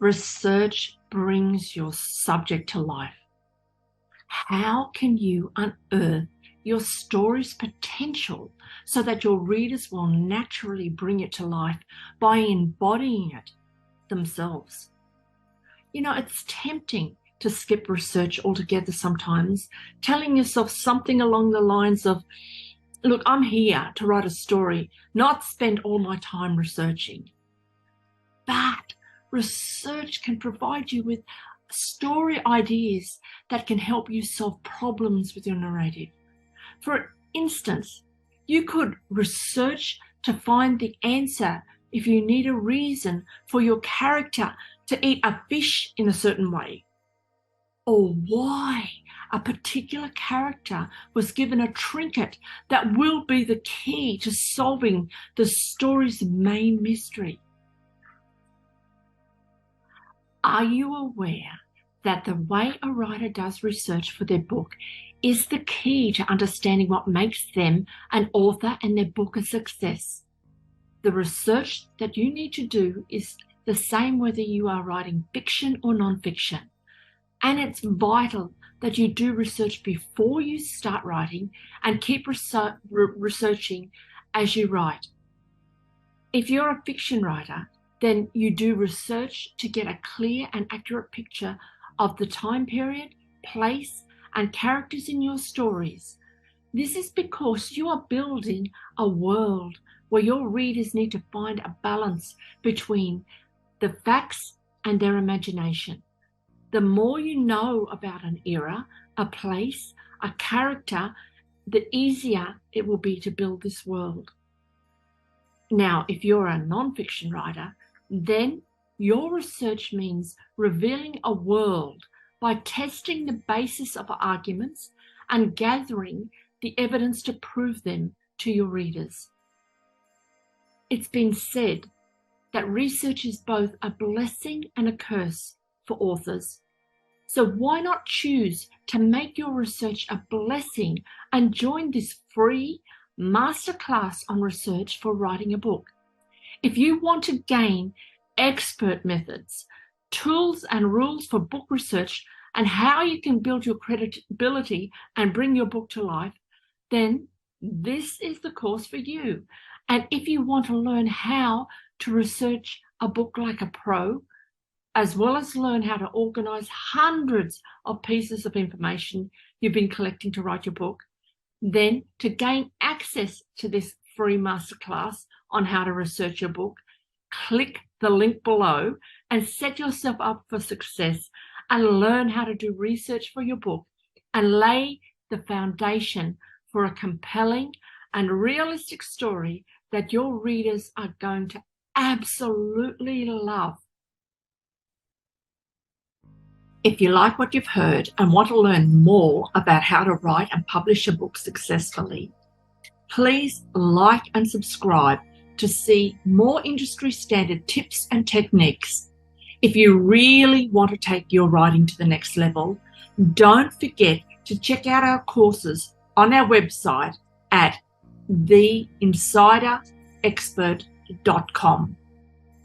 Research brings your subject to life. How can you unearth your story's potential so that your readers will naturally bring it to life by embodying it themselves? You know, it's tempting to skip research altogether sometimes, telling yourself something along the lines of, look, I'm here to write a story, not spend all my time researching. But research can provide you with story ideas that can help you solve problems with your narrative. For instance, you could research to find the answer if you need a reason for your character to eat a fish in a certain way, or why a particular character was given a trinket that will be the key to solving the story's main mystery. Are you aware that the way a writer does research for their book is the key to understanding what makes them an author and their book a success? The research that you need to do is the same whether you are writing fiction or nonfiction. And it's vital that you do research before you start writing and keep researching as you write. If you're a fiction writer, then you do research to get a clear and accurate picture of the time period, place, and characters in your stories. This is because you are building a world where your readers need to find a balance between the facts and their imagination. The more you know about an era, a place, a character, the easier it will be to build this world. Now, if you're a nonfiction writer, then your research means revealing a world by testing the basis of arguments and gathering the evidence to prove them to your readers. It's been said that research is both a blessing and a curse for authors. So why not choose to make your research a blessing and join this free masterclass on research for writing a book? If you want to gain expert methods, tools and rules for book research and how you can build your credibility and bring your book to life, then this is the course for you. And if you want to learn how to research a book like a pro, as well as learn how to organize hundreds of pieces of information you've been collecting to write your book, then to gain access to this free masterclass on how to research your book, click the link below and set yourself up for success and learn how to do research for your book and lay the foundation for a compelling and realistic story that your readers are going to absolutely love. If you like what you've heard and want to learn more about how to write and publish a book successfully, please like and subscribe to see more industry standard tips and techniques. If you really want to take your writing to the next level, don't forget to check out our courses on our website at theinsiderexpert.com.